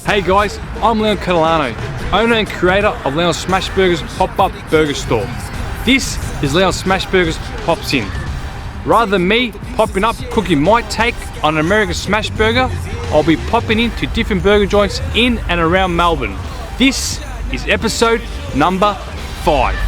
Hey guys, I'm Leon Catalano, owner and creator of Leon Smash Burgers pop-up burger store. This is Leon Smash Burgers Pops In. Rather than me popping up cooking my take on an American smash burger, I'll be popping into different burger joints in and around Melbourne. This is episode number 5.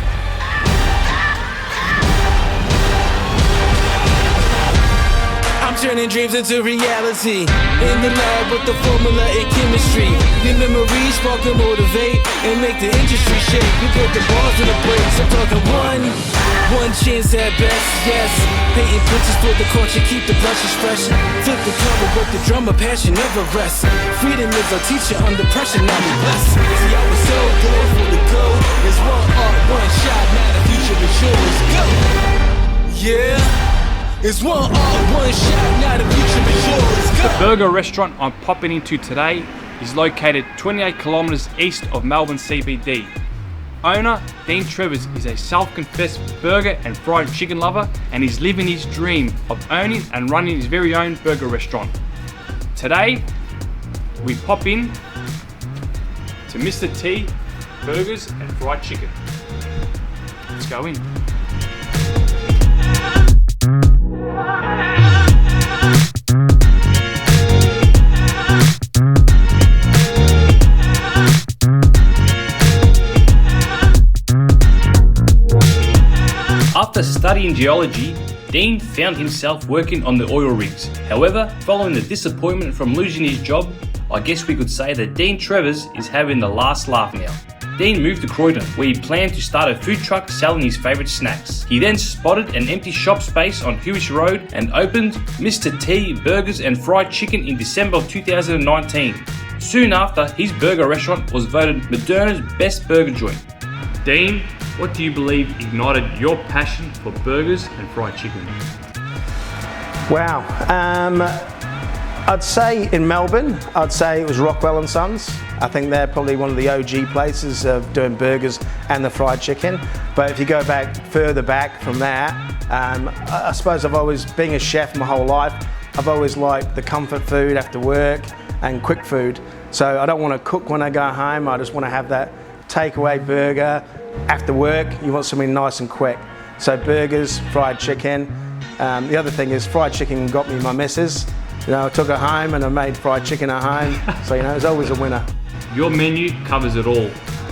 Turning dreams into reality. In the lab with the formula and chemistry. Your memories spark and motivate and make the industry shake. We put the balls in the brakes. I'm talking one chance at best, yes. Painting pictures for the culture, keep the brushes fresh. Flip the cover, work the drummer, passion never rests. Freedom is our teacher under pressure, now we blessed. See, I was so good for the go. There's one art, one shot, now the future is yours. Go! Yeah. It's one art, one shot, now the future is yours. Go. The burger restaurant I'm popping into today is located 28 kilometers east of Melbourne CBD. Owner Dean Travers is a self-confessed burger and fried chicken lover, and he's living his dream of owning and running his very own burger restaurant. Today, we pop in to Mr.T Burgers and Fried Chicken. Let's go in. After studying geology, Dean found himself working on the oil rigs. However, following the disappointment from losing his job, I guess we could say that Dean Travers is having the last laugh now. Dean moved to Croydon, where he planned to start a food truck selling his favourite snacks. He then spotted an empty shop space on Hewish Road and opened Mr.T Burgers and Fried Chicken in December of 2019. Soon after, his burger restaurant was voted Moderna's best burger joint. Dean, what do you believe ignited your passion for burgers and fried chicken? Wow, I'd say in Melbourne, I'd say it was Rockwell and Sons. I think they're probably one of the OG places of doing burgers and the fried chicken. But if you go back further back from that, I suppose I've always, being a chef my whole life, I've always liked the comfort food after work and quick food. So I don't want to cook when I go home, I just want to have that takeaway burger. After work, you want something nice and quick. So burgers, fried chicken. The other thing is fried chicken got me my missus. You know, I took her home and I made fried chicken at home. So, you know, it's always a winner. Your menu covers it all,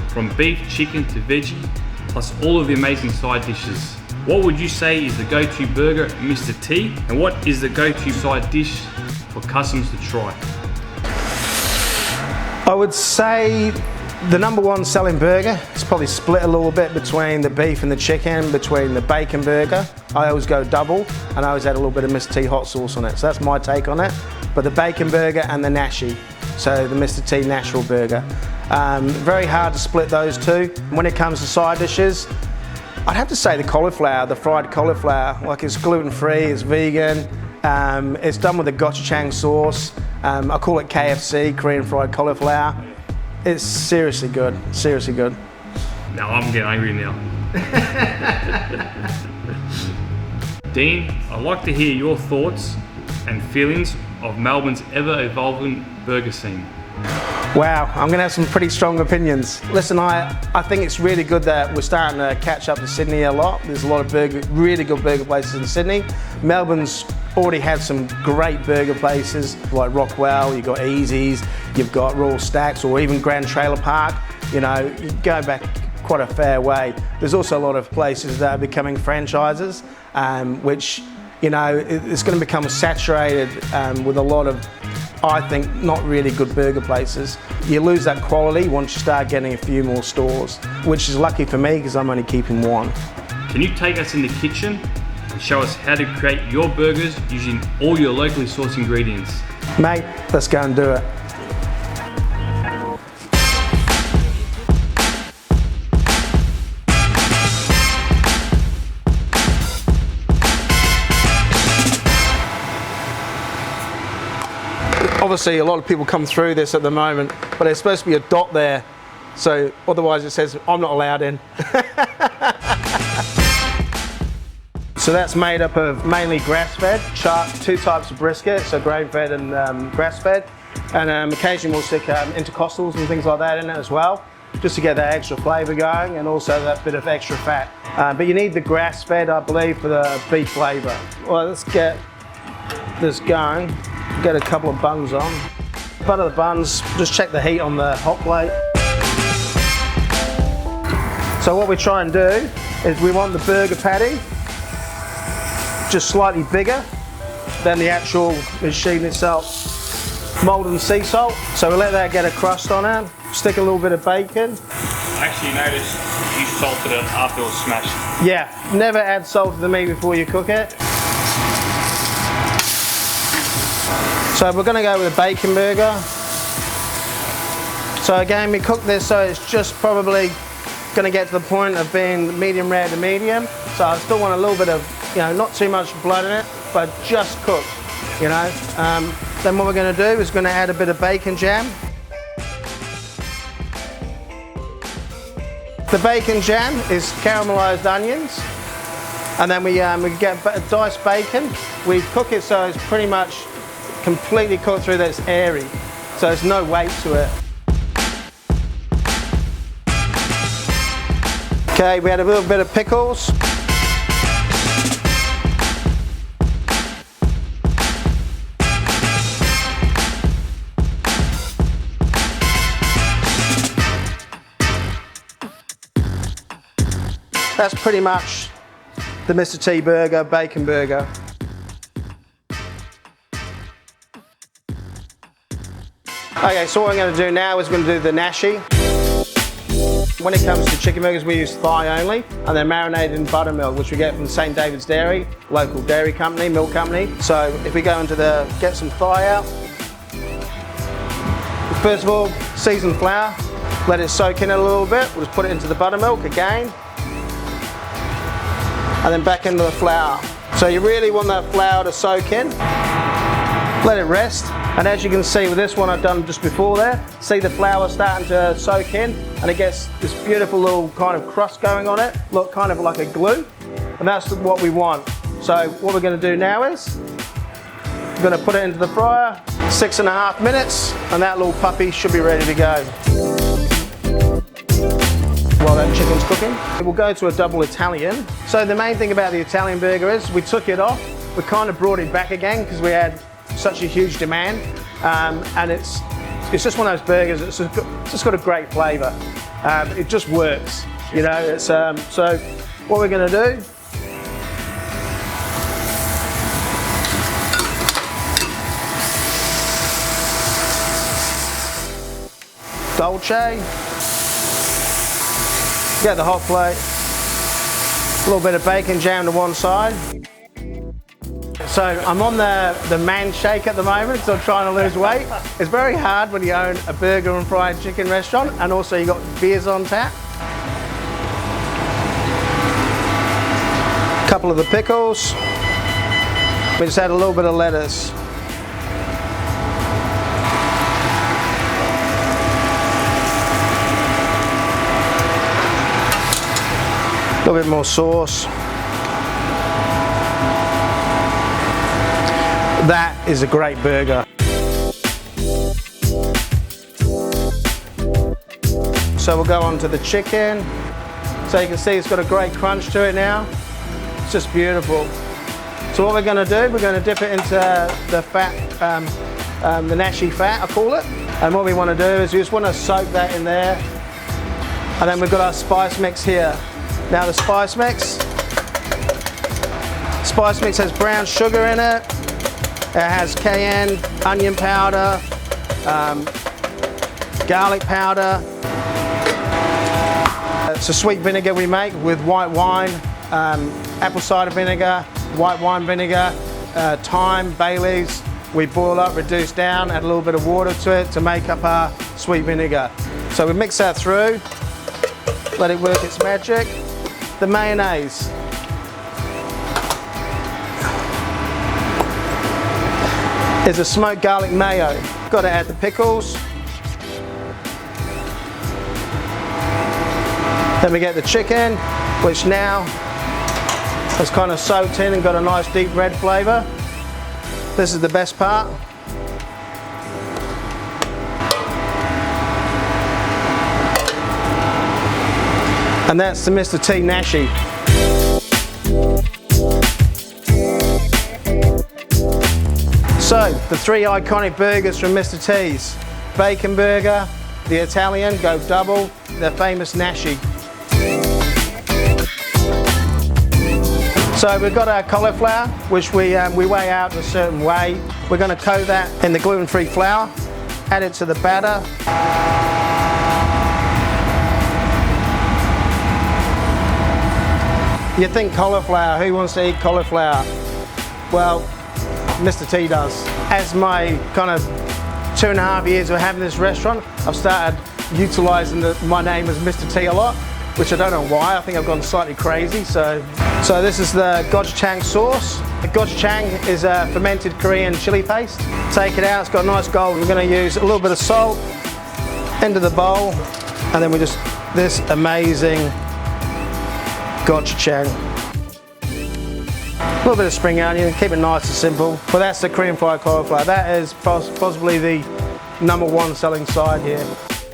from beef, chicken to veggie, plus all of the amazing side dishes. What would you say is the go-to burger at Mr.T, and what is the go-to side dish for customers to try? I would say the number one selling burger is probably split a little bit between the beef and the chicken, between the bacon burger. I always go double, and I always add a little bit of Mr.T hot sauce on it. So that's my take on it. But the bacon burger and the nashi, so the Mr.T natural burger. Very hard to split those two. When it comes to side dishes, I'd have to say the cauliflower, the fried cauliflower. Like, it's gluten-free, it's vegan, it's done with a gochujang sauce. I call it KFC, Korean fried cauliflower. It's seriously good, seriously good. Now I'm getting angry now. Dean, I'd like to hear your thoughts and feelings of Melbourne's ever-evolving burger scene. Wow, I'm going to have some pretty strong opinions. Listen, I think it's really good that we're starting to catch up to Sydney a lot. There's a lot of really good burger places in Sydney. Melbourne's already had some great burger places like Rockwell, you've got Easy's, you've got Royal Stacks, or even Grand Trailer Park. You know, you go back quite a fair way. There's also a lot of places that are becoming franchises, which, you know, it's going to become saturated with a lot of, I think, not really good burger places. You lose that quality once you start getting a few more stores, which is lucky for me because I'm only keeping one. Can you take us in the kitchen and show us how to create your burgers using all your locally sourced ingredients? Mate, let's go and do it. Obviously, a lot of people come through this at the moment, but there's supposed to be a dot there, so otherwise it says I'm not allowed in. So that's made up of mainly grass-fed, two types of brisket, so grain-fed and grass-fed. And occasionally we'll stick intercostals and things like that in it as well, just to get that extra flavour going and also that bit of extra fat. But you need the grass-fed, I believe, for the beef flavour. Well, let's get this going. Get a couple of buns on. Butter the buns, just check the heat on the hot plate. So what we try and do is we want the burger patty just slightly bigger than the actual machine itself. Molten sea salt, so we let that get a crust on it. Stick a little bit of bacon. I actually noticed you salted it after it was smashed. Yeah, never add salt to the meat before you cook it. So we're going to go with a bacon burger. So again, we cook this so it's just probably going to get to the point of being medium rare to medium. So I still want a little bit of, not too much blood in it, but just cooked, Then what we're going to do is going to add a bit of bacon jam. The bacon jam is caramelised onions, and then we get diced bacon. We cook it so it's pretty much completely cooked through that it's airy, so there's no weight to it. Okay, we add a little bit of pickles. That's pretty much the Mr.T burger, bacon burger. Okay, so what we're going to do now is we're going to do the nashi. When it comes to chicken burgers, we use thigh only, and they're marinated in buttermilk, which we get from St. David's Dairy, local dairy company, milk company. So if we go into get some thigh out. First of all, seasoned flour, let it soak in a little bit. We'll just put it into the buttermilk again. And then back into the flour. So you really want that flour to soak in. Let it rest. And as you can see with this one I've done just before there, see the flour starting to soak in and it gets this beautiful little kind of crust going on it, look kind of like a glue. And that's what we want. So what we're going to do now is, we're going to put it into the fryer, 6.5 minutes, and that little puppy should be ready to go. While that chicken's cooking, we'll go to a double Italian. So the main thing about the Italian burger is we took it off, we kind of brought it back again because we had such a huge demand, and it's just one of those burgers. It's just got a great flavour. It just works, It's so what we're going to do. Dolce. Get the hot plate, a little bit of bacon jam to one side. So I'm on the man shake at the moment, so I'm trying to lose weight. It's very hard when you own a burger and fried chicken restaurant and also you got beers on tap. A couple of the pickles. We just add a little bit of lettuce. A little bit more sauce. That is a great burger. So we'll go on to the chicken. So you can see it's got a great crunch to it now. It's just beautiful. So what we're going to do, we're going to dip it into the fat, the nashi fat, I call it. And what we want to do is we just want to soak that in there. And then we've got our spice mix here. Now the spice mix has brown sugar in it. It has cayenne, onion powder, garlic powder. It's a sweet vinegar we make with white wine, apple cider vinegar, white wine vinegar, thyme, bay leaves. We boil up, reduce down, add a little bit of water to it to make up our sweet vinegar. So we mix that through, let it work its magic. The mayonnaise. Is a smoked garlic mayo. Got to add the pickles. Then we get the chicken, which now has kind of soaked in and got a nice deep red flavour. This is the best part. And that's the Mr.T Nashi. So, the three iconic burgers from Mr.T's. Bacon burger, the Italian, go double, the famous Nashi. So we've got our cauliflower, which we weigh out in a certain way. We're going to coat that in the gluten-free flour, add it to the batter. You think cauliflower, who wants to eat cauliflower? Well, Mr.T does. As my kind of 2.5 years of having this restaurant, I've started utilising my name as Mr.T a lot, which I don't know why. I think I've gone slightly crazy. So this is the gochujang sauce. The gochujang is a fermented Korean chili paste. Take it out, it's got a nice gold. We're going to use a little bit of salt into the bowl, and then we just, this amazing gochujang. A little bit of spring onion, keep it nice and simple. But that's the Korean fried cauliflower. That is possibly the #1 selling side here.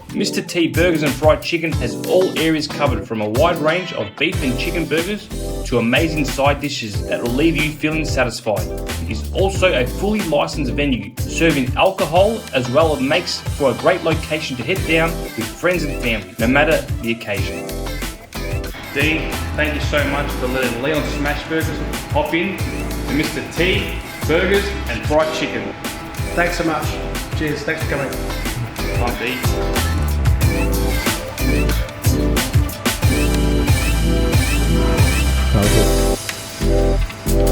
Mr.T Burgers and Fried Chicken has all areas covered, from a wide range of beef and chicken burgers to amazing side dishes that will leave you feeling satisfied. It is also a fully licensed venue, serving alcohol, as well as makes for a great location to head down with friends and family, no matter the occasion. Dean, thank you so much for letting Leon Smash Burgers hop in to Mr.T Burgers and Fried Chicken. Thanks so much. Cheers, thanks for coming. Time to eat.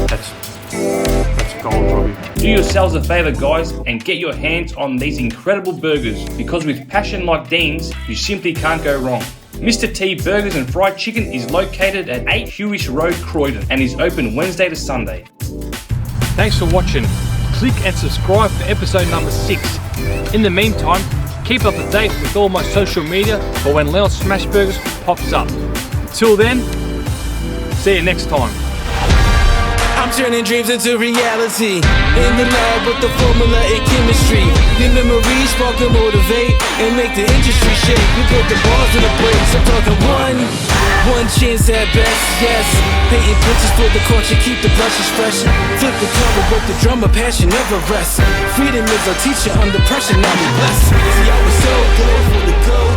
That's gold, Robbie. Do yourselves a favour, guys, and get your hands on these incredible burgers, because with passion like Dean's, you simply can't go wrong. Mr.T Burgers and Fried Chicken is located at 8 Hewish Road, Croydon, and is open Wednesday to Sunday. Thanks for watching. Click and subscribe for episode number 6. In the meantime, keep up to date with all my social media for when Leon Smash Burgers pops up. Until then, see you next time. I'm turning dreams into reality. In the lab with the formula and chemistry. The memories spark and motivate and make the industry shake. We put the bars in the place. I'm talking one chance at best, yes. Painting pictures for the culture, keep the brushes fresh. Flip the cover, work the drummer, passion never rests. Freedom is our teacher under pressure, now we blessed. See, I was so good for the gold.